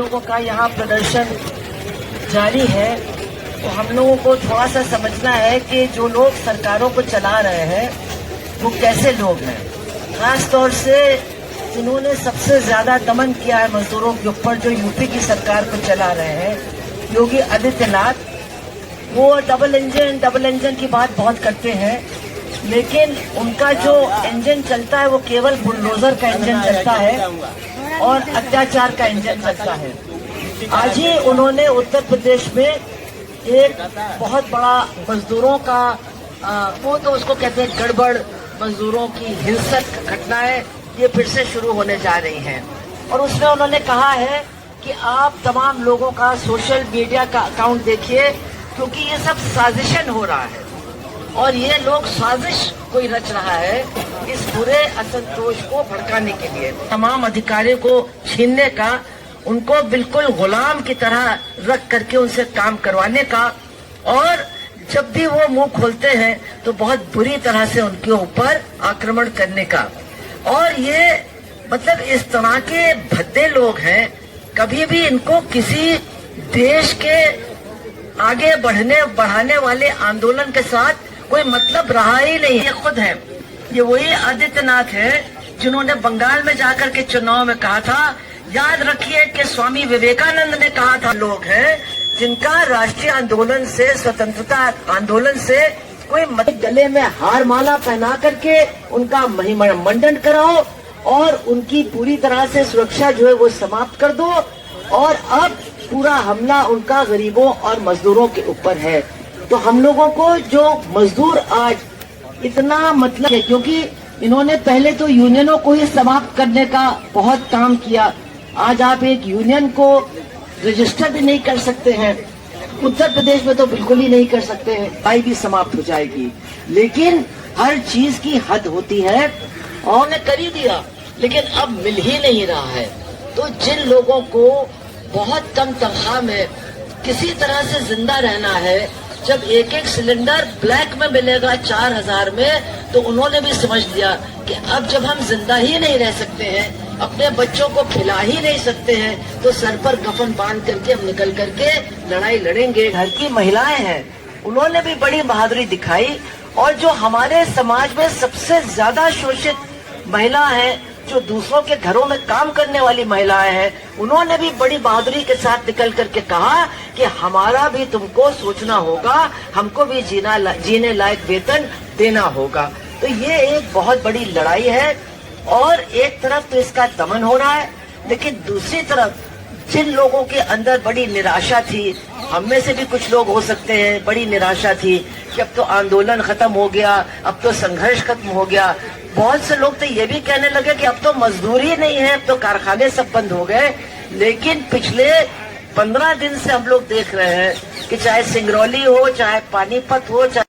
लोगों का यहाँ प्रदर्शन जारी है, तो हम लोगों को थोड़ा सा समझना है कि जो लोग सरकारों को चला रहे हैं वो कैसे लोग हैं। खास तौर से जिन्होंने सबसे ज्यादा दमन किया है मजदूरों के ऊपर, जो यूपी की सरकार को चला रहे हैं, योगी आदित्यनाथ। वो डबल इंजन की बात बहुत करते हैं, लेकिन उनका जो इंजन चलता है वो केवल बुलडोजर का इंजन चलता है और अत्याचार का इंजन चलता है। आज ही उन्होंने उत्तर प्रदेश में एक बहुत बड़ा मजदूरों का वो तो उसको कहते हैं गड़बड़, मजदूरों की हिंसक घटनाएं ये फिर से शुरू होने जा रही हैं। और उसमें उन्होंने कहा है कि आप तमाम लोगों का सोशल मीडिया का अकाउंट देखिए, क्योंकि ये सब साजिशन हो रहा है और ये लोग साजिश कोई रच रहा है इस पूरे असंतोष को भड़काने के लिए, तमाम अधिकारियों को छीनने का, उनको बिल्कुल गुलाम की तरह रख करके उनसे काम करवाने का, और जब भी वो मुंह खोलते हैं तो बहुत बुरी तरह से उनके ऊपर आक्रमण करने का। और ये मतलब इस तरह के भद्दे लोग हैं, कभी भी इनको किसी देश के आगे बढ़ाने वाले आंदोलन के साथ कोई मतलब रहा ही नहीं। ये खुद है, ये वही आदित्यनाथ है जिन्होंने बंगाल में जाकर के चुनाव में कहा था, याद रखिए कि स्वामी विवेकानंद ने कहा था, लोग हैं जिनका राष्ट्रीय आंदोलन से, स्वतंत्रता आंदोलन से कोई गले में हार माला पहना करके उनका महिमा मंडन कराओ और उनकी पूरी तरह से सुरक्षा जो है वो समाप्त कर दो। और अब पूरा हमला उनका गरीबों और मजदूरों के ऊपर है। तो हम लोगों को जो मजदूर आज इतना मतलब है, क्योंकि इन्होंने पहले तो यूनियनों को ही समाप्त करने का बहुत काम किया। आज आप एक यूनियन को रजिस्टर भी नहीं कर सकते हैं, उत्तर प्रदेश में तो बिल्कुल ही नहीं कर सकते हैं, लड़ाई भी समाप्त हो जाएगी। लेकिन हर चीज की हद होती है और ने कर ही दिया, लेकिन अब मिल ही नहीं रहा है। तो जिन लोगों को बहुत कम तनख्वाह में किसी तरह से जिंदा रहना है, जब एक एक सिलेंडर ब्लैक में मिलेगा 4000 में, तो उन्होंने भी समझ लिया कि अब जब हम जिंदा ही नहीं रह सकते हैं, अपने बच्चों को खिला ही नहीं सकते हैं, तो सर पर कफन बांध करके हम निकल करके लड़ाई लड़ेंगे। घर की महिलाएं हैं, उन्होंने भी बड़ी बहादुरी दिखाई। और जो हमारे समाज में सबसे ज्यादा शोषित महिला है, जो दूसरों के घरों में काम करने वाली महिलाएं हैं, उन्होंने भी बड़ी बहादुरी के साथ निकल करके कहा कि हमारा भी तुमको सोचना होगा, हमको भी जीने लायक वेतन देना होगा। तो ये एक बहुत बड़ी लड़ाई है और एक तरफ तो इसका दमन हो रहा है, लेकिन दूसरी तरफ जिन लोगों के अंदर बड़ी निराशा थी, हम में से भी कुछ लोग हो सकते हैं, बड़ी निराशा थी कि अब तो आंदोलन खत्म हो गया, अब तो संघर्ष खत्म हो गया। बहुत से लोग तो ये भी कहने लगे कि अब तो मजदूरी नहीं है, अब तो कारखाने सब बंद हो गए। लेकिन पिछले 15 दिन से हम लोग देख रहे हैं कि चाहे सिंगरौली हो, चाहे पानीपत हो, चाहे